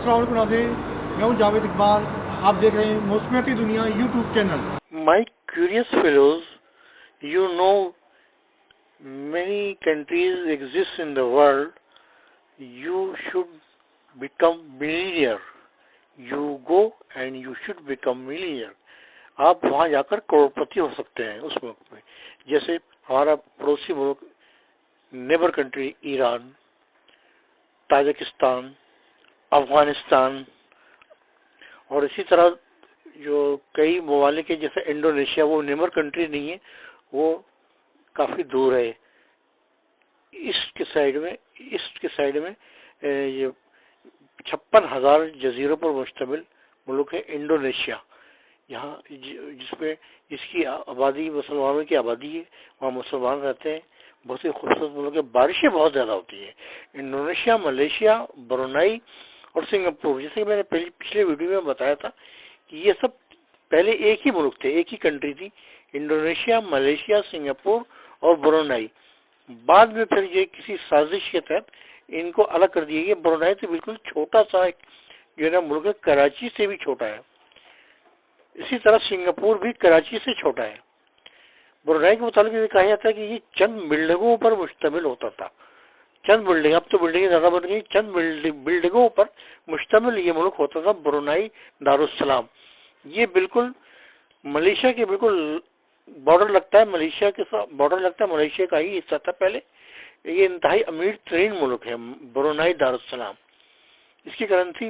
السلام علیکم ناظرین، میں ہوں جاوید اقبال. آپ دیکھ رہے ہیں موسمیاتی دنیا YouTube channel. My curious fellows, you know many countries exist in the world. You should become millionaire. You go and you should become millionaire. آپ وہاں جا کر کروڑپتی ہو سکتے ہیں اس ملک میں. جیسے ہمارا پڑوسی ملک neighbour country Iran, Tajikistan, Afghanistan, اور اسی طرح جو کئی ممالک ہیں جیسے انڈونیشیا، وہ نیبر کنٹری نہیں ہے، وہ کافی دور ہے. ایسٹ کے سائڈ میں یہ 56,000 جزیروں پر مشتمل ملک ہے انڈونیشیا. یہاں جس کی آبادی مسلمانوں کی آبادی ہے، وہاں مسلمان رہتے ہیں. بہت ہی خوبصورت ملک ہے، بارشیں بہت زیادہ ہوتی ہیں. انڈونیشیا، ملیشیا، برونائی اور سنگاپور، جیسے کہ میں نے پچھلے ویڈیو میں بتایا تھا کہ یہ سب پہلے ایک ہی ملک تھے، ایک ہی کنٹری تھی، انڈونیشیا، ملیشیا، سنگاپور اور برونائی. بعد میں پھر یہ کسی سازش کے تحت ان کو الگ کر دیا گیا. برونائی تو بالکل چھوٹا سا ایک جو ہے نا ملک ہے، کراچی سے بھی چھوٹا ہے. اسی طرح سنگاپور بھی کراچی سے چھوٹا ہے. برونائی کے متعلق یہ کہا جاتا ہے کہ یہ چند بلڈنگوں پر مشتمل ہوتا تھا. چند بلڈنگ، اب تو بلڈنگیں زیادہ بن گئی، چند بلڈنگوں پر مشتمل یہ ملک ہوتا تھا، برونائی دارالسلام. یہ بالکل ملیشیا کے بالکل بارڈر لگتا ہے، ملیشیا کے ساتھ بارڈر لگتا ہے، ملیشیا کا ہی حصہ تھا پہلے. یہ انتہائی امیر ترین ملک ہے برونائی دارالسلام. اس کی کرنسی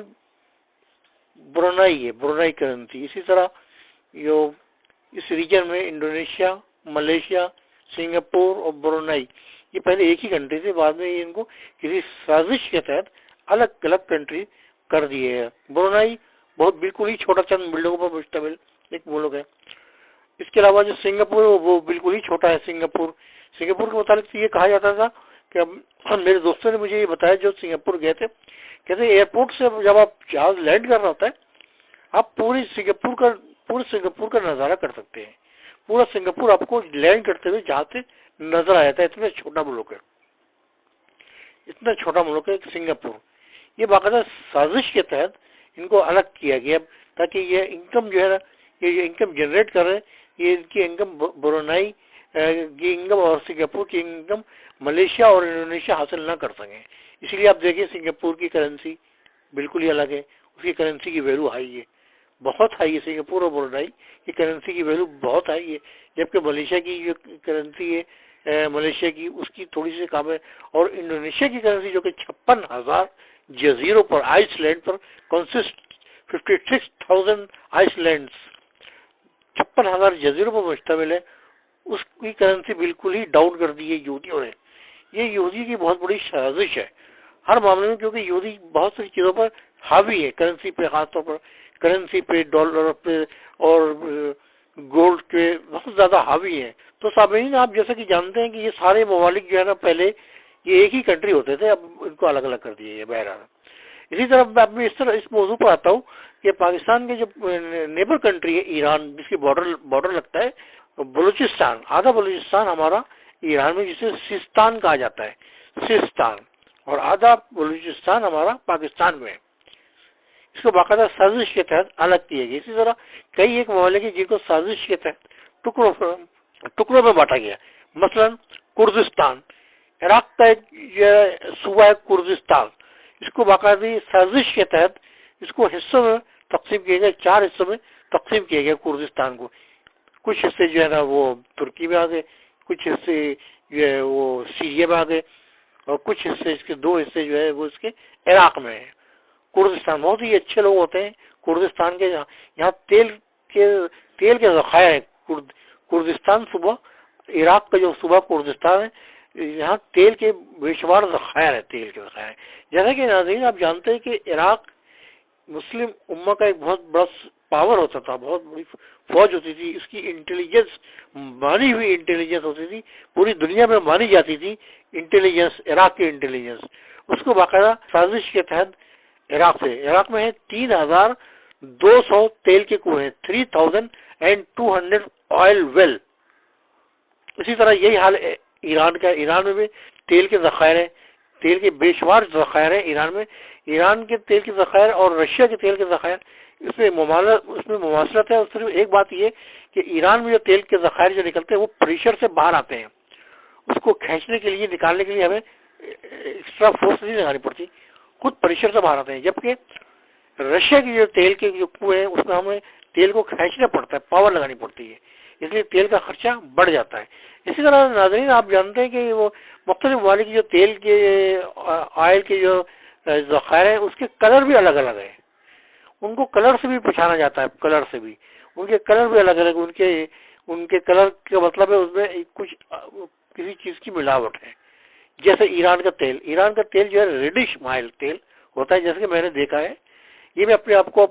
برونائی ہے، برونائی کرنسی. اسی طرح جو اس ریجن میں انڈونیشیا، ملیشیا، سنگاپور اور برونائی، یہ پہلے ایک ہی کنٹری تھے، بعد میں ان کو کسی سازش کے تحت الگ الگ کنٹری کر دیے ہیں. برونائی بہت بالکل ہی چھوٹا، چند بلڈنگوں پر مشتمل ایک ملک ہے. اس کے علاوہ جو سنگاپور ہے وہ بالکل ہی چھوٹا ہے. سنگاپور کے متعلق یہ کہا جاتا تھا کہ میرے دوستوں نے مجھے یہ بتایا جو سنگاپور گئے تھے، کہتے ایئرپورٹ سے جب آپ جہاز لینڈ کر رہا ہوتا ہے، آپ پورے سنگاپور کا نظارہ کر سکتے ہیں. پورا سنگاپور آپ کو لینڈ کرتے ہوئے جہاز سے نظر آ جاتا ہے. اتنا چھوٹا ملک ہے سنگاپور. یہ باقاعدہ سازش کے تحت ان کو الگ کیا گیا تاکہ یہ انکم جو ہے نا، یہ انکم جنریٹ کر رہے ہیں، یہ ان کی انکم برونائی کی انکم اور سنگاپور کی انکم ملیشیا اور انڈونیشیا حاصل نہ کر سکیں. اسی لیے آپ دیکھیں سنگاپور کی کرنسی بالکل ہی الگ ہے، اس کی کرنسی کی ویلو ہائی ہے، بہت ہائی ہے. سنگاپور اور برونائی کی کرنسی کی ویلو بہت ہائی ہے، جبکہ ملیشیا کی جو کرنسی ہے، ملیشیا کی اس کی تھوڑی سی کم ہے. اور انڈونیشیا کی کرنسی جو کہ 56,000 جزیروں پر، آئس لینڈ پر کنسسٹ 56,000 آئس لینڈز، 56,000 جزیروں پر مشتمل ہے، اس کی کرنسی بالکل ہی ڈاؤن کر دی ہے یہودیوں نے. یہ یہودی کی بہت بڑی سازش ہے ہر معاملے میں، کیونکہ یہودی بہت ساری چیزوں پر حاوی ہے، کرنسی پہ، خاص طور پر کرنسی پہ، ڈالر پہ اور گولڈ پہ بہت زیادہ حاوی ہے. تو سامعین، آپ جیسا کہ جانتے ہیں کہ یہ سارے ممالک جو ہے نا پہلے یہ ایک ہی کنٹری ہوتے تھے، اب ان کو الگ الگ کر دیا ہے بہرحال. اسی طرح میں اس موضوع پر آتا ہوں کہ پاکستان کے جو نیبر کنٹری ہے ایران، جس کی بارڈر لگتا ہے بلوچستان، آدھا بلوچستان ہمارا ایران میں جسے سیستان کہا جاتا ہے، سیستان، اور آدھا بلوچستان ہمارا پاکستان میں ہے. اس کو باقاعدہ سازش کے تحت الگ کیے گئے. اسی طرح کئی ایک ممالک ہیں جن کو سازش کے تحت ٹکڑوں میں بانٹا گیا. مثلا کردستان، عراق کا ایک صوبہ ہے کردستان، اس کو باقاعدہ سازش کے تحت اس کو حصوں میں تقسیم کیا گیا، 4 حصوں میں تقسیم کیا گیا کردستان کو. کچھ حصے جو ہے نا وہ ترکی میں آ گئے، کچھ حصے جو ہے وہ سیریا میں آ گئے، اور کچھ حصے اس کے 2 حصے جو ہے وہ اس کے عراق میں ہیں. کردستان بہت ہی اچھے لوگ ہوتے ہیں کردستان کے. یہاں تیل کے ذخائر ہیں. کردستان صوبہ، عراق کا جو صوبہ کردستان ہے، یہاں تیل کے بے شمار ذخائر ہیں، تیل کے ذخائر. جیسا کہ ناظرین آپ جانتے ہیں کہ عراق مسلم امہ کا ایک بہت بڑا پاور ہوتا تھا، بہت بڑی فوج ہوتی تھی. اس کی انٹیلیجنس، مانی ہوئی انٹیلیجنس ہوتی تھی، پوری دنیا میں مانی جاتی تھی انٹیلیجنس، عراق کی انٹیلیجنس. اس کو باقاعدہ سازش کے تحت عراق میں ہے 3,200 تیل کے کنویں، 3,200 آئل ویل. اسی طرح یہی حال ایران کا. ایران میں بھی تیل کے ذخائر ہیں، تیل کے بے شمار ذخائر ہیں ایران میں. ایران کے تیل کے ذخائر اور رشیا کے تیل کے ذخائر اس میں مماثلت ہے. اور صرف ایک بات یہ کہ ایران میں جو تیل کے ذخائر جو نکلتے ہیں وہ پریشر سے باہر آتے ہیں. اس کو کھینچنے کے لیے نکالنے کے لیے ہمیں ایکسٹرا فورس نہیں لگانی پڑتی, خود پریشر سے باہر آتے ہیں. جبکہ رشیا کی جو تیل کے جو کنویں ہیں اس میں ہمیں تیل کو کھینچنا پڑتا ہے, پاور لگانی پڑتی ہے, اس لیے تیل کا خرچہ بڑھ جاتا ہے. اسی طرح ناظرین آپ جانتے ہیں کہ وہ مختلف ممالک کی جو تیل کے آئل کے جو ذخائر ہیں اس کے کلر بھی الگ الگ ہیں. ان کو کلر سے بھی پہچانا جاتا ہے, کلر سے بھی ان کے کلر بھی الگ الگ. ان کے کلر کا مطلب ہے اس میں کچھ کسی چیز کی ملاوٹ ہے. جیسے ایران کا تیل جو ہے ریڈش مائل تیل ہوتا ہے, جیسے کہ میں نے دیکھا ہے. یہ میں آپ کو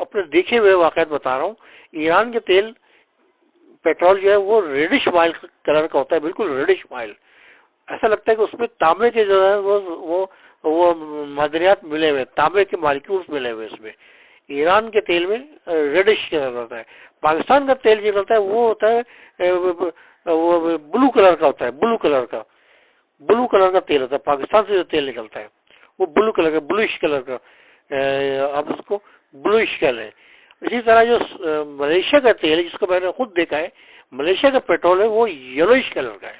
اپنے دیکھے ہوئے واقعات بتا رہا ہوں. ایران کے تیل پیٹرول جو ہے وہ ریڈش مائل کلر کا ہوتا ہے, بالکل ریڈش مائل. ایسا لگتا ہے کہ اس میں تانبے کے جو ہے وہ معدنیات ملے ہوئے, تانبے کے مالیکیولز ملے ہوئے اس میں. ایران کے تیل میں ریڈش کلر ہوتا ہے. پاکستان کا تیل جو ہوتا ہے وہ ہوتا ہے وہ بلو کلر کا ہوتا ہے, بلو کلر کا تیل ہوتا ہے. پاکستان سے جو تیل نکلتا ہے وہ بلو کلر کا, بلوش کلر کا, آپ اس کو بلوش کہہ لیں. اسی طرح جو ملیشیا کا تیل ہے جس کو میں نے خود دیکھا ہے, ملیشیا کا پیٹرول ہے وہ یلوئش کلر کا ہے,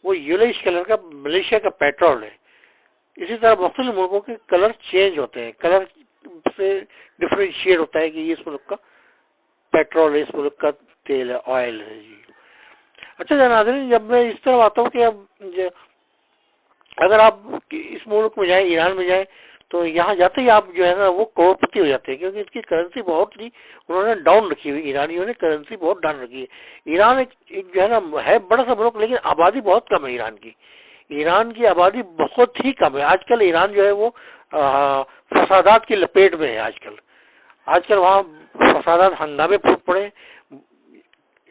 وہ یلوئش کلر کا ملیشیا کا پیٹرول ہے. اسی طرح مختلف ملکوں کے کلر چینج ہوتے ہیں, کلر سے ڈفرینشیٹ ہوتا ہے کہ یہ اس ملک کا پیٹرول ہے, اس ملک کا تیل ہے, آئل ہے. جی اچھا ناظرین, جب میں اس طرح آتا ہوں کہ اب اگر آپ اس ملک میں جائیں, ایران میں جائیں, تو یہاں جاتے ہی آپ جو ہے نا وہ کروڑ پتی ہو جاتے ہیں, کیونکہ اس کی کرنسی بہت ہی انہوں نے ڈاؤن رکھی ہوئی, ایرانیوں نے کرنسی بہت ڈاؤن رکھی ہے. ایران ایک جو ہے نا ہے بڑا سا ملک, لیکن آبادی بہت کم ہے ایران کی. ایران کی آبادی بہت ہی کم ہے. آج کل ایران جو ہے وہ فسادات کی لپیٹ میں ہے. آج کل وہاں فسادات, ہنگامے پھوٹ پڑے.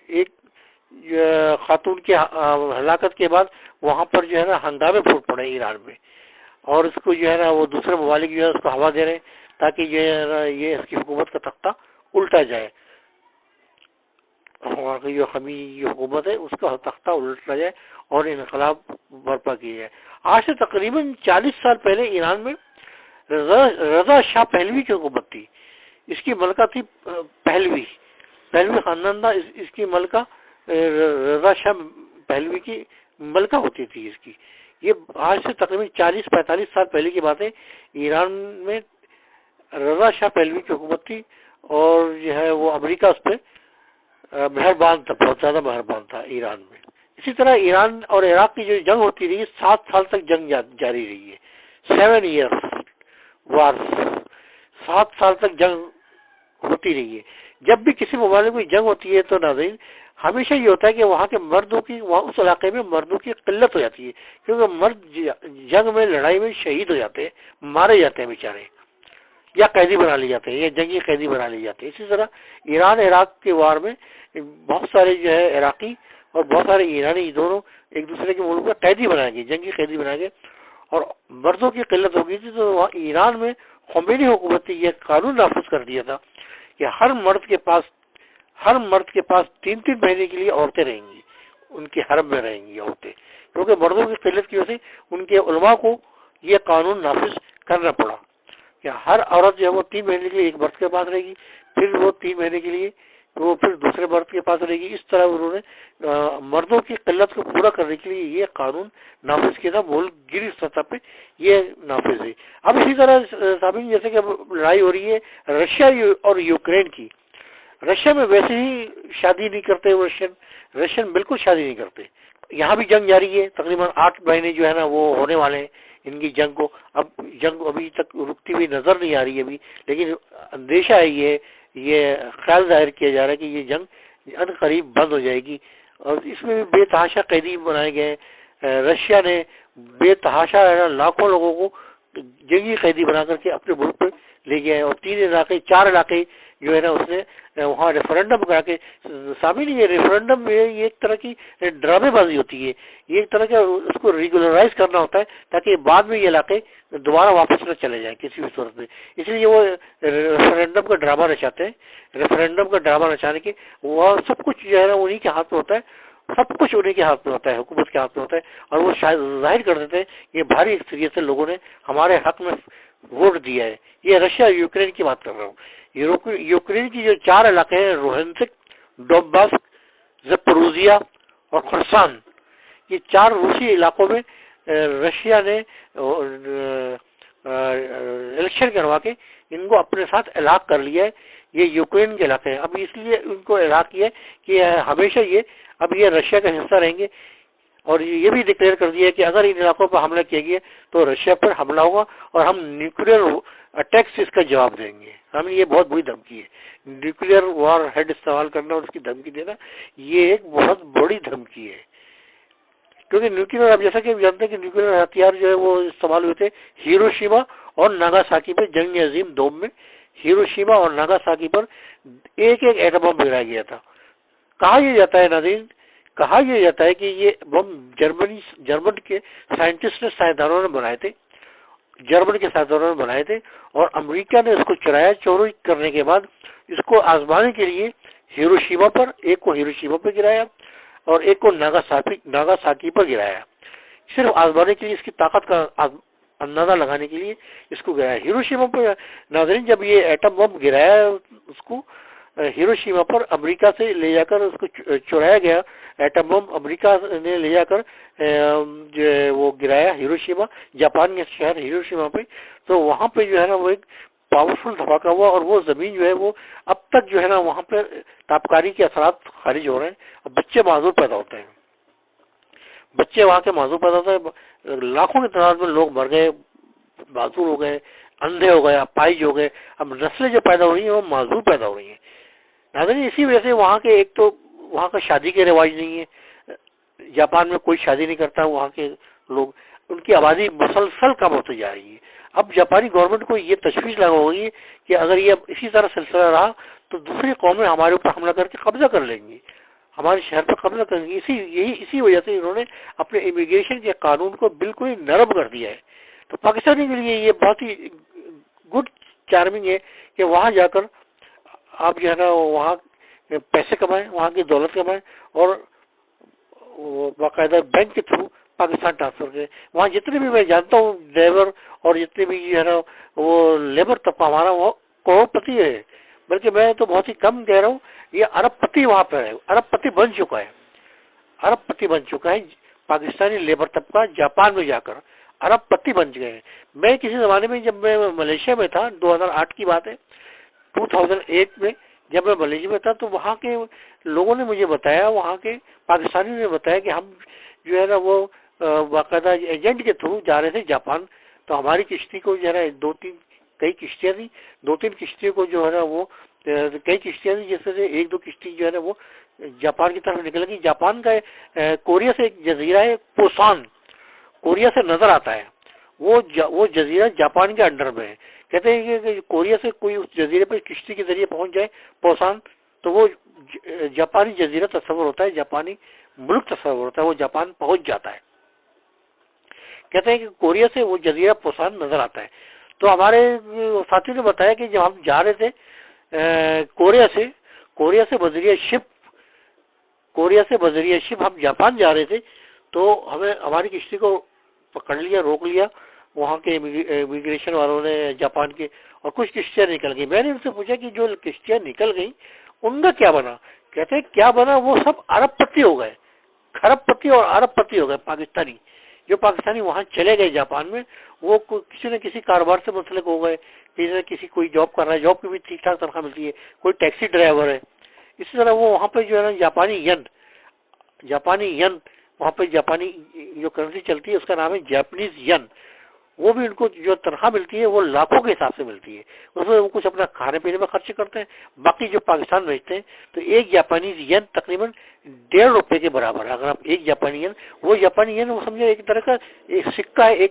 ایک خاتون کی ہلاکت کے بعد وہاں پر جو ہے نا ہنگامے پھوٹ پڑے ایران میں, اور اس کو جو ہے نا وہ دوسرے ممالک جو ہے اس کو ہوا دے رہے ہیں تاکہ جو ہے نا یہ اس کی حکومت کا تختہ الٹا جائے. وہاں کی جو خمی حکومت ہے اس کا تختہ الٹا جائے اور انقلاب برپا کیا جائے. آج سے تقریباً 40 سال پہلے ایران میں رضا شاہ پہلوی کی حکومت تھی. اس کی ملکہ تھی پہلوی خاندان تھا. اس کی ملکہ رضا شاہ پہلوی کی ملکہ ہوتی تھی اس کی. یہ آج سے تقریباً 40-45 سال پہلے کی بات ہے. ایران میں رضا شاہ پہلوی کی حکومت تھی اور جو ہے وہ امریکہ اس پہ مہربان تھا, بہت زیادہ مہربان تھا ایران میں. اسی طرح ایران اور عراق کی جو جنگ ہوتی رہی 7 سال تک جنگ جاری رہی ہے. 7 ایئرس وار, 7 سال تک جنگ ہوتی رہی ہے. جب بھی کسی ممالک میں جنگ ہوتی ہے تو ناظرین ہمیشہ یہ ہوتا ہے کہ وہاں کے مردوں کی, وہاں اس علاقے میں مردوں کی قلت ہو جاتی ہے, کیونکہ مرد جنگ میں, لڑائی میں شہید ہو جاتے ہیں, مارے جاتے ہیں بیچارے, یا قیدی بنا لیے جاتے ہیں, یا جنگی قیدی بنا لیے جاتے ہیں. اسی طرح ایران عراق کے وار میں بہت سارے جو ہے عراقی اور بہت سارے ایرانی دونوں ایک دوسرے کے ملک میں قیدی بنائے گئے, جنگی قیدی بنائے گئے, اور مردوں کی قلت ہو گئی تھی. تو وہاں ایران میں خمینی حکومت نے یہ قانون نافذ کر دیا تھا کہ ہر مرد کے پاس 3 مہینے کے لیے عورتیں رہیں گی, ان کے حرم میں رہیں گی عورتیں, کیونکہ مردوں کی قلت کی وجہ سے ان کے علماء کو یہ قانون نافذ کرنا پڑا کہ ہر عورت جو ہے وہ 3 مہینے کے لیے ایک مرد کے پاس رہے گی, پھر وہ 3 مہینے کے لیے وہ پھر دوسرے مرد کے پاس رہے گی. اس طرح انہوں نے مردوں کی قلت کو پورا کرنے کے لیے یہ قانون نافذ کیا تھا. ملک گیری سطح پہ یہ نافذ ہے. اب اسی طرح سامعین جیسے کہ لڑائی ہو رہی ہے رشیا اور یوکرین کی. رشیا میں ویسے ہی شادی نہیں کرتے, رشین بالکل شادی نہیں کرتے. یہاں بھی جنگ جاری ہے, تقریباً 8 مہینے جو ہے نا وہ ہونے والے ہیں ان کی جنگ کو. اب جنگ ابھی تک رکتی ہوئی نظر نہیں آ رہی ہے ابھی, لیکن اندیشہ ہے, یہ خیال ظاہر کیا جا رہا ہے کہ یہ جنگ ان قریب بند ہو جائے گی. اور اس میں بھی بے تحاشا قیدی بنائے گئے. رشیا نے بے تحاشا لاکھوں لوگوں کو جنگی قیدی بنا کر کے اپنے ملک پہ لے گئے, اور 4 علاقے جو ہے نا اس نے وہاں ریفرنڈم کرا کے. سامنے یہ ریفرنڈم یہ ایک طرح کی ڈرامے بازی ہوتی ہے, یہ ایک طرح کا اس کو ریگولرائز کرنا ہوتا ہے تاکہ بعد میں یہ علاقے دوبارہ واپس نہ چلے جائیں کسی بھی صورت میں. اس لیے وہ ریفرنڈم کا ڈرامہ نچاتے ہیں. ریفرنڈم کا ڈرامہ نچانے کے وہ سب کچھ جو ہے نا انہی کے ہاتھ میں ہوتا ہے, سب کچھ انہیں کے ہاتھ میں ہوتا ہے، حکومت کے ہاتھ میں ہوتا ہے، اور وہ شاید ظاہر کر دیتے ہیں کہ بھاری اکثریت سے لوگوں نے ہمارے حق میں ووٹ دیا ہے۔ یہ رشیا یوکرین کی بات کر رہا ہوں۔ یوکرین کی جو 4 علاقے ہیں، روہنسک، ڈونباس، زپروزیا اور خرسان، یہ 4 روسی علاقوں میں رشیا نے الیکشن کروا کے ان کو اپنے ساتھ الحاق کر لیا ہے۔ یہ یوکرین کے علاقے ہیں، اب اس لیے ان کو الحاق کیا ہے کہ ہمیشہ اب یہ رشیا کا حصہ رہیں گے، اور یہ بھی ڈکلیئر کر دیا ہے کہ اگر ان علاقوں پر حملہ کیا گیا تو رشیا پر حملہ ہوگا اور ہم نیوکلیئر اٹیک سے اس کا جواب دیں گے۔ ہم یہ بہت بڑی دھمکی ہے، نیوکلیئر وار ہیڈ استعمال کرنا اور اس کی دھمکی دینا، یہ ایک بہت بڑی دھمکی ہے، کیونکہ نیوکلیئر، اب جیسا کہ ہم جانتے ہیں کہ نیوکلیئر ہتھیار جو ہے وہ استعمال ہوئے تھے ہیروشیما اور ناگاساکی میں جنگ عظیم دوم میں۔ ہیروشیما اور ناگاساکی پر ایک ایٹم بم گرایا گیا تھا۔ کہا یہ جاتا ہے ناظرین، کہا یہ جاتا ہے کہ یہ بم جرمن کے سائنٹسٹ نے، سائنسدانوں نے بنائے تھے، جرمن کے سائنسدانوں نے بنائے تھے، اور امریکہ نے اس کو چرایا۔ چوری کرنے کے بعد اس کو آزمانے کے لیے ہیروشیما پر، ایک کو ہیروشیما پہ گرایا اور ایک کو ناگاساکی پر گرایا، صرف آزمانے کے لیے، اس کی طاقت کا اندازہ لگانے کے لیے اس کو گرایا ہیروشیما پر۔ ناظرین، جب یہ ایٹم بم گرایا اس کو ہیروشیما پر، امریکہ سے لے جا کر اس کو چرایا گیا ایٹم بم، امریکہ نے لے جا کر جو ہے وہ گرایا ہیروشیما، جاپان کے شہر ہیروشیما پہ، تو وہاں پہ جو ہے نا وہ ایک پاورفل دھماکہ ہوا، اور وہ زمین جو ہے وہ اب تک جو ہے نا وہاں پہ تابکاری کے اثرات خارج ہو رہے ہیں، اور بچے معذور پیدا ہوتے ہیں، بچے وہاں کے معذور پیدا ہوتے ہیں، لاکھوں کی تعداد میں لوگ مر گئے، معذور ہو گئے، اندھے ہو گئے، اپاہج ہو گئے۔ اب نسلیں جو پیدا ہو رہی ہیں وہ معذور پیدا ہو رہی ہیں۔ ناظرین، اسی وجہ سے وہاں کے، ایک تو وہاں کا شادی کے رواج نہیں ہے، جاپان میں کوئی شادی نہیں کرتا، وہاں کے لوگ، ان کی آبادی مسلسل کم ہوتی جا رہی ہے۔ اب جاپانی گورنمنٹ کو یہ تشویش لگا ہوگی کہ اگر یہ اسی طرح سلسلہ رہا تو دوسری قومیں ہمارے اوپر حملہ کر کے قبضہ کر لیں گی، ہمارے شہر پر قبضہ کریں گی۔ اسی وجہ سے انہوں نے اپنے امیگریشن کے قانون کو بالکل ہی نرم کر دیا ہے۔ تو پاکستانی کے لیے یہ بہت ہی گڈ چارمنگ ہے کہ وہاں جا کر آپ جو ہے نا وہاں پیسے کمائیں، وہاں کی دولت کمائیں، اور باقاعدہ بینک کے تھرو پاکستان ٹرانسفر کریں۔ وہاں جتنے بھی میں جانتا ہوں ڈرائیور اور جتنے بھی جو ہے نا وہ لیبر طبقہ ہمارا، وہ کروڑ پتی ہے، بلکہ میں تو بہت ہی کم کہہ رہا ہوں، یہ ارب پتی وہاں پہ ہے، ارب پتی بن چکا ہے، ارب پتی بن چکا ہے پاکستانی لیبر طبقہ جاپان میں جا کر ارب پتی بن گئے ہیں۔ میں کسی زمانے میں، جب میں ملیشیا میں تھا، 2008 کی بات ہے، 2008 میں جب میں ملیشیا میں تھا، تو وہاں کے لوگوں نے مجھے بتایا، وہاں کے پاکستانیوں نے بتایا کہ ہم جو ہے نا وہ باقاعدہ ایجنٹ کے تھرو جا رہے تھے جاپان، تو ہماری کشتی کو جو ہے نا کئی کشتیاں تھیں، 2-3 کشتیوں کو جو ہے نا وہ کئی کشتیاں تھیں، جس میں سے 1-2 کشتی جو ہے نا وہ جاپان کی طرف نکل گئی۔ جاپان کا کوریا سے ایک جزیرہ ہے پوسان، کوریا سے نظر آتا ہے، وہ جزیرہ جاپان کے انڈر میں ہے۔ کہتے ہیں کہ کوریا سے کوئی اس جزیرے پر کشتی کے ذریعے پہنچ جائے پوسان، تو وہ جاپانی جزیرہ تصور ہوتا ہے، جاپانی ملک تصور ہوتا ہے، وہ جاپان پہنچ جاتا ہے۔ کہتے ہیں کہ کوریا سے وہ جزیرہ پوسان نظر آتا ہے۔ تو ہمارے ساتھیوں نے بتایا کہ جب ہم جا رہے تھے کوریا سے بذریعہ شپ ہم جاپان جا رہے تھے، تو ہماری کشتی کو پکڑ لیا، روک لیا وہاں کے امیگریشن والوں نے جاپان کے، اور کچھ کشتیاں نکل گئی۔ میں نے ان سے پوچھا کہ جو کشتیاں نکل گئیں ان کا کیا بنا؟ کہتے ہیں کیا بنا، وہ سب ارب پتی ہو گئے، کھرب پتی اور ارب پتی ہو گئے پاکستانی۔ جو پاکستانی وہاں چلے گئے جاپان میں، وہ کسی نہ کسی کاروبار سے منسلک ہو گئے، کسی نہ کسی کوئی جاب کر رہا ہے، جاب کی بھی ٹھیک ٹھاک تنخواہ ملتی ہے، کوئی ٹیکسی ڈرائیور ہے، اسی طرح وہ وہاں پہ جو ہے نا جاپانی ین وہاں پہ جاپانی جو کرنسی چلتی ہے اس کا نام ہے جاپنیز ین، وہ بھی ان کو جو تنخواہ ملتی ہے وہ لاکھوں کے حساب سے ملتی ہے، اس میں وہ کچھ اپنا کھانے پینے میں خرچ کرتے ہیں، باقی جو پاکستان بھیجتے ہیں۔ تو ایک جاپانیز ین تقریباً 1.5 روپے کے برابر ہے۔ اگر آپ ایک جاپانی ین، وہ جاپانی ین وہ سمجھے ایک طرح کا ایک سکہ ہے،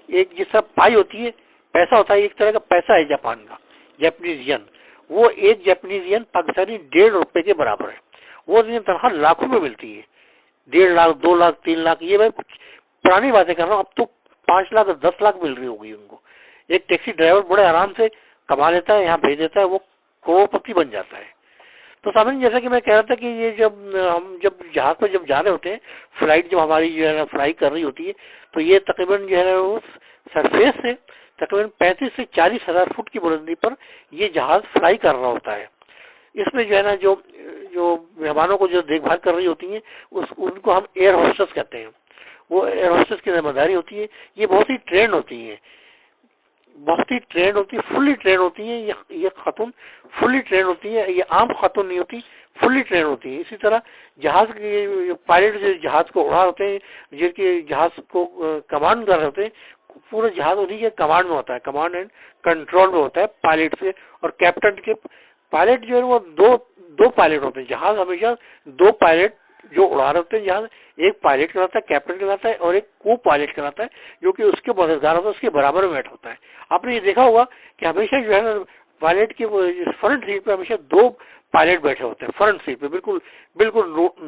ایک جس طرح پائی ہوتی ہے، پیسہ ہوتا ہے، ایک طرح کا پیسہ ہے جاپان کا جاپنیز ین، وہ ایک جاپنیز ین پاکستانی 1.5 روپے کے برابر ہے۔ وہ تنخواہ لاکھوں میں ملتی ہے، 1.5 لاکھ 2 لاکھ 3 لاکھ، یہ میں پرانی باتیں کر رہا ہوں، اب تو 5 لاکھ 10 لاکھ مل رہی ہوگی ان کو۔ ایک ٹیکسی ڈرائیور بڑے آرام سے کما لیتا ہے، یہاں بھیج دیتا ہے، وہ کروڑ پتی بن جاتا ہے۔ تو سامنے جیسا کہ میں کہہ رہا تھا کہ یہ جب جہاز پر جب جا رہے ہوتے ہیں، فلائٹ جب ہماری جو ہے نا فلائی کر رہی ہوتی ہے، تو یہ تقریباً جو ہے نا وہ سرفیس سے تقریباً 35 سے 40 ہزار فٹ کی بلندی پر یہ جہاز فلائی کر رہا ہوتا ہے۔ اس میں جو ہے نا جو مہمانوں کو جو دیکھ بھال کر رہی ہوتی ہیں ان کو ہم ایئر ہوسٹس کہتے ہیں۔ وہ ایئر ہوسٹس کی ذمہ داری ہوتی ہے۔ یہ بہت ہی ٹرینڈ ہوتی ہیں، بہت ہی ٹرینڈ ہوتی ہے، فلی ٹرینڈ ہوتی ہیں یہ خاتون، فلی ٹرینڈ ہوتی ہے۔ یہ عام خاتون نہیں ہوتی، فلی ٹرینڈ ہوتی ہے۔ اسی طرح جہاز کے پائلٹ جو جہاز کو اڑا ہوتے ہیں، جن کے جہاز کو کمانڈ کر رہے ہوتے ہیں، پورا جہاز انہیں کے کمانڈ میں ہوتا ہے، کمانڈ اینڈ کنٹرول میں ہوتا ہے پائلٹ سے اور کیپٹن کے۔ پائلٹ جو ہے وہ دو پائلٹ ہوتے ہیں، جہاز ہمیشہ دو پائلٹ جو اڑا رہے ہوتے ہیں جہاز، ایک پائلٹ کہلاتا ہے، کیپٹن کہلاتا ہے، اور ایک کو پائلٹ کہلاتا ہے جو کہ اس کے مددگار ہوتا ہے، اس کے برابر میں بیٹھا ہوتا ہے۔ آپ نے یہ دیکھا ہوگا کہ ہمیشہ جو ہے نا پائلٹ کی فرنٹ سیٹ پہ ہمیشہ دو پائلٹ بیٹھے ہوتے ہیں، فرنٹ سیٹ پہ بالکل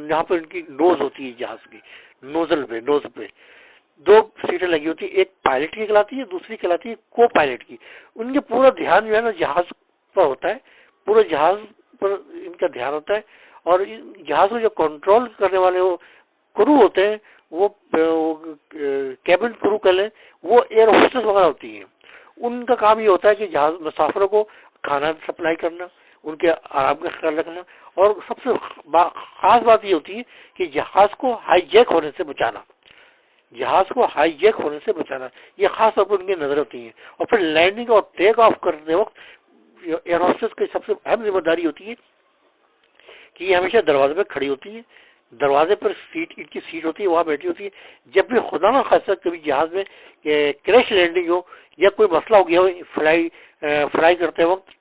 جہاں پہ ان کی نوز ہوتی ہے جہاز کی، نوز پہ دو سیٹیں لگی ہوتی ہیں، ایک پائلٹ کی کہلاتی ہے، دوسری کہلاتی ہے کو پائلٹ کی۔ ان کے پورا دھیان جو ہے نا جہاز پر ہوتا ہے، پورے جہاز پر ان کا دھیان ہوتا ہے، اور جہاز کو جو کنٹرول کرنے والے وہ کرو ہوتے ہیں، وہ کیبن کرو کر لیں، وہ ایئر ہوسٹس وغیرہ ہوتی ہیں۔ ان کا کام یہ ہوتا ہے کہ جہاز مسافروں کو کھانا سپلائی کرنا، ان کے آرام کا خیال رکھنا، اور سب سے خاص بات یہ ہوتی ہے کہ جہاز کو ہائی جیک ہونے سے بچانا، جہاز کو ہائی جیک ہونے سے بچانا، یہ خاص طور پر ان کی نظر ہوتی ہیں۔ اور پھر لینڈنگ اور ٹیک آف کرتے وقت ایئر ہوسٹس کی سب سے اہم ذمہ داری ہوتی ہے کہ یہ ہمیشہ دروازے پہ کھڑی ہوتی ہے، دروازے پر سیٹ ان کی سیٹ ہوتی ہے، وہاں بیٹھی ہوتی ہے۔ جب بھی خدا نہ خاصہ کبھی جہاز میں کریش لینڈنگ ہو یا کوئی مسئلہ ہو گیا ہو فلائی کرتے وقت،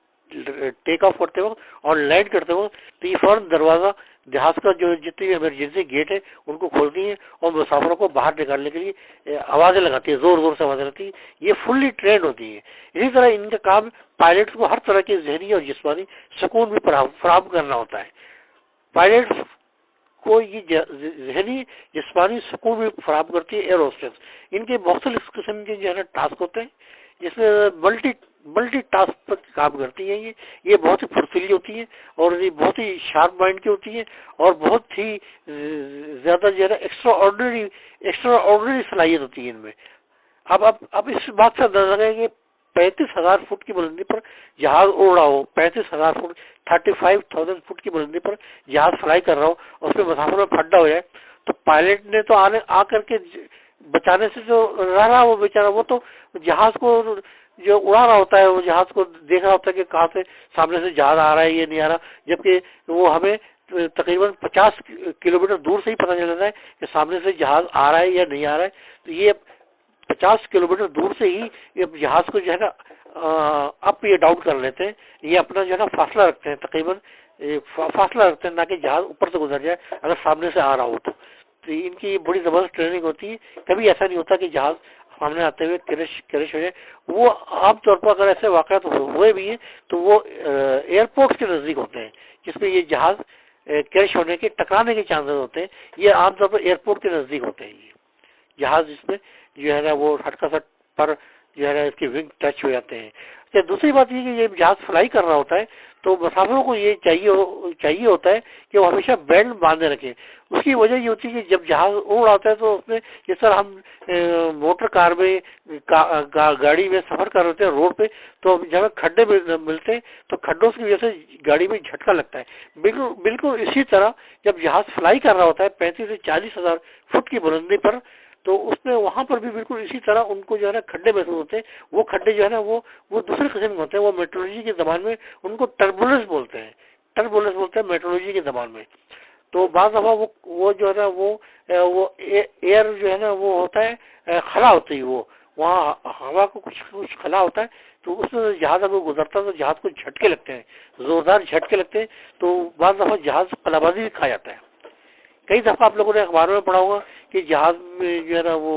ٹیک آف کرتے وقت اور لینڈ کرتے وقت، تو یہ فوراً دروازہ جہاز کا جو جتنی بھی ایمرجنسی گیٹ ہے ان کو کھولتی ہیں اور مسافروں کو باہر نکالنے کے لیے آوازیں لگاتی ہے، زور زور سے آوازیں لگاتی ہے۔ یہ فلی ٹرینڈ ہوتی ہے۔ اسی طرح ان کا کام پائلٹس کو ہر طرح کے ذہنی اور جسمانی سکون بھی فراہم کرنا ہوتا ہے۔ پائلٹس کو یہ ذہنی جسمانی سکون بھی فراہم کرتی ہے ایئر ہوسٹس۔ ان کے مختلف قسم کے جو ہے نا ٹاسک ہوتے ہیں، جس میں ملٹی ٹاسک پر کام کرتی ہیں۔ یہ بہت ہی پھرتیلی ہوتی ہیں اور یہ بہت ہی شارپ مائنڈ کی ہوتی ہیں اور بہت ہی زیادہ جو ہے نا ایکسٹرا آرڈنری صلاحیت ہوتی ہے ان میں۔ اب اس بات سے اندازہ لگائیں کہ 35,000 فٹ کی بلندی پر جہاز اڑ رہا ہو، 35,000 فٹ 35,000 فٹ کی بلندی پر جہاز فلائی کر رہا ہو، اور اس میں مسافروں میں کھڈا ہو جائے، تو پائلٹ نے تو آ کر کے بچانے سے جو رہا وہ بیچارہ، وہ تو جہاز کو جو اڑا رہا ہوتا ہے، وہ جہاز کو دیکھ رہا ہوتا ہے کہ کہاں سے سامنے سے جہاز آ رہا ہے یا نہیں آ رہا، جبکہ وہ ہمیں تقریباً 50 کلومیٹر دور سے ہی پتہ چل جاتا ہے کہ سامنے سے جہاز آ رہا ہے یا نہیں آ رہا ہے۔ تو یہ 50 کلومیٹر دور سے ہی یہ جہاز کو جو ہے نا اپ یا ڈاؤن کر لیتے ہیں، یہ اپنا جو ہے نا فاصلہ رکھتے ہیں، تقریباً فاصلہ رکھتے ہیں تاکہ جہاز اوپر سے گزر جائے اگر سامنے سے آ رہا ہو تو۔ ان کی بڑی زبردست ٹریننگ ہوتی ہے۔ کبھی ایسا نہیں ہوتا کہ جہاز سامنے آتے ہوئے کرش ہو جائے۔ وہ عام طور پر اگر ایسے واقعات ہوئے بھی ہیں تو وہ ایئرپورٹ کے نزدیک ہوتے ہیں، جس میں یہ جہاز کرش ہونے کے ٹکرانے کے چانسز ہوتے ہیں۔ یہ عام طور پر ایئرپورٹ کے نزدیک ہوتے ہیں، یہ جہاز جس میں جو ہے نا وہ ہٹکا سٹ پر جو ہے نا اس کے ونگ ٹچ ہو جاتے ہیں۔ دوسری بات یہ کہ یہ جہاز فلائی کر رہا ہوتا ہے تو مسافروں کو یہ چاہیے ہوتا ہے کہ وہ ہمیشہ بیلٹ باندھے رکھیں۔ اس کی وجہ یہ ہوتی ہے کہ جب جہاز اڑ آتا ہے تو اس میں جس طرح ہم موٹر کار میں گاڑی میں سفر کر رہے ہیں روڈ پہ، تو جب کھڈے ملتے ہیں تو کھڈوں کی وجہ سے گاڑی میں جھٹکا لگتا ہے۔ بالکل اسی طرح جب جہاز فلائی کر رہا ہوتا ہے 35 سے 40,000 فٹ کی بلندی پر، تو اس میں وہاں پر بھی بالکل اسی طرح ان کو جو ہے نا کھڈے محسوس ہوتے ہیں۔ وہ کھڈے جو ہے نا وہ دوسرے قسم کے ہوتے ہیں، وہ میٹرولوجی کی زبان میں ان کو ٹربولنس بولتے ہیں میٹرولوجی کی زبان میں۔ تو بعض دفعہ وہ جو ہے نا وہ ایئر جو ہے نا وہ ہوتا ہے خلا ہوتی ہے، وہ وہاں ہوا کو کچھ خلا ہوتا ہے، تو اس میں جہاز اگر گزرتا ہے تو جہاز کو جھٹکے لگتے ہیں، زوردار جھٹکے لگتے ہیں، تو بعض دفعہ جہاز قلابازی بھی کھا جاتا ہے۔ کئی دفعہ آپ لوگوں نے اخباروں میں پڑھا ہوگا کہ جہاز میں جو ہے نا وہ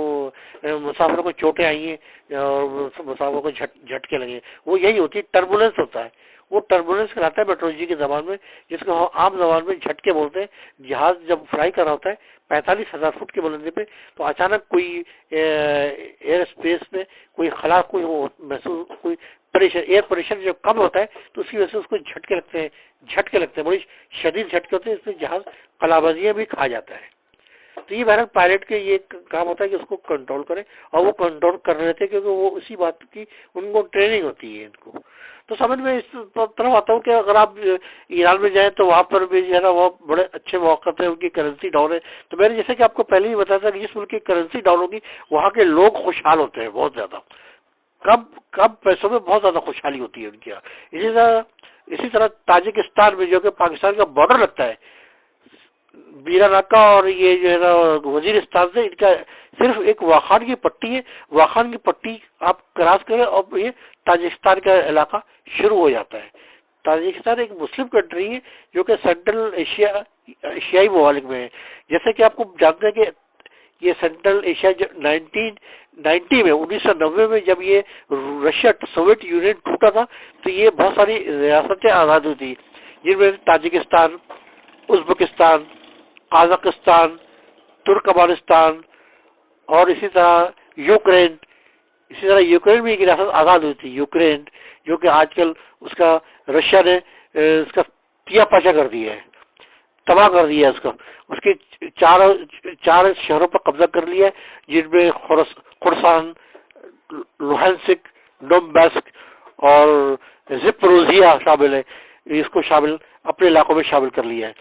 مسافروں کو چوٹیں آئی ہیں اور مسافروں کو جھٹکے لگے، وہ یہی ہوتی ہے، ٹربولنس ہوتا ہے۔ وہ ٹربولنس کہلاتا ہے میٹرولوجی کی زبان میں، جس کو ہم عام زبان میں جھٹکے بولتے ہیں۔ جہاز جب فلائی کر رہا ہوتا ہے 45,000 فٹ کی بلندی پہ، تو اچانک کوئی ایئر اسپیس میں کوئی خلا کوئی پریشر ایئر پریشر جب کم ہوتا ہے تو اس کی وجہ سے اس کو جھٹکے لگتے ہیں بڑی شدید جھٹکے ہوتے ہیں، اس میں جہاز قلابازیاں بھی کھا جاتا ہے. تو یہ بہرحال پائلٹ کے یہ کام ہوتا ہے کہ اس کو کنٹرول کرے، اور وہ کنٹرول کر رہے تھے کیونکہ وہ اسی بات کی ان کو ٹریننگ ہوتی ہے ان کو. تو سمجھ میں اس طرف آتا ہوں کہ اگر آپ ایران میں جائیں تو وہاں پر بھی جو ہے نا وہ بڑے اچھے مواقع تھے، ان کی کرنسی ڈاؤن ہے. تو میں نے جیسے کہ آپ کو پہلے ہی بتایا تھا کہ جس ملک کی کرنسی ڈاؤن ہوگی وہاں کے لوگ خوشحال ہوتے ہیں بہت زیادہ، کم پیسوں میں بہت زیادہ خوشحالی ہوتی ہے ان کی. اسی طرح تاجکستان میں جو کہ پاکستان کا بارڈر لگتا ہے، بیراناکا اور یہ جو ہے نا وزیرستان سے ان کا صرف ایک واخان کی پٹی ہے، واخان کی پٹی آپ کراس کریں اور یہ تاجکستان کا علاقہ شروع ہو جاتا ہے. تاجکستان ایک مسلم کنٹری ہے جو کہ سینٹرل ایشیائی ممالک میں ہے. جیسے کہ آپ کو جانتے ہیں کہ یہ سینٹرل ایشیا 1990 میں 1990 میں جب یہ رشیا سوویت یونین ٹوٹا تھا تو یہ بہت ساری ریاستیں آزاد ہوئی تھی، جن میں تاجکستان، ازبکستان، قازقستان، ترکمانستان اور اسی طرح یوکرین بھی ایک ریاست آزاد ہوئی تھی، یوکرین، جو کہ آج کل اس کا رشیا نے اس کا پیا پاچا کر دیا ہے، تباہ کر دیا ہے اس کے چار شہروں پر قبضہ کر لیا ہے، جن میں خراسان، لوہانسک، ڈونباسک اور زپروزیا شامل ہے. اس کو اپنے علاقوں میں شامل کر لیا ہے.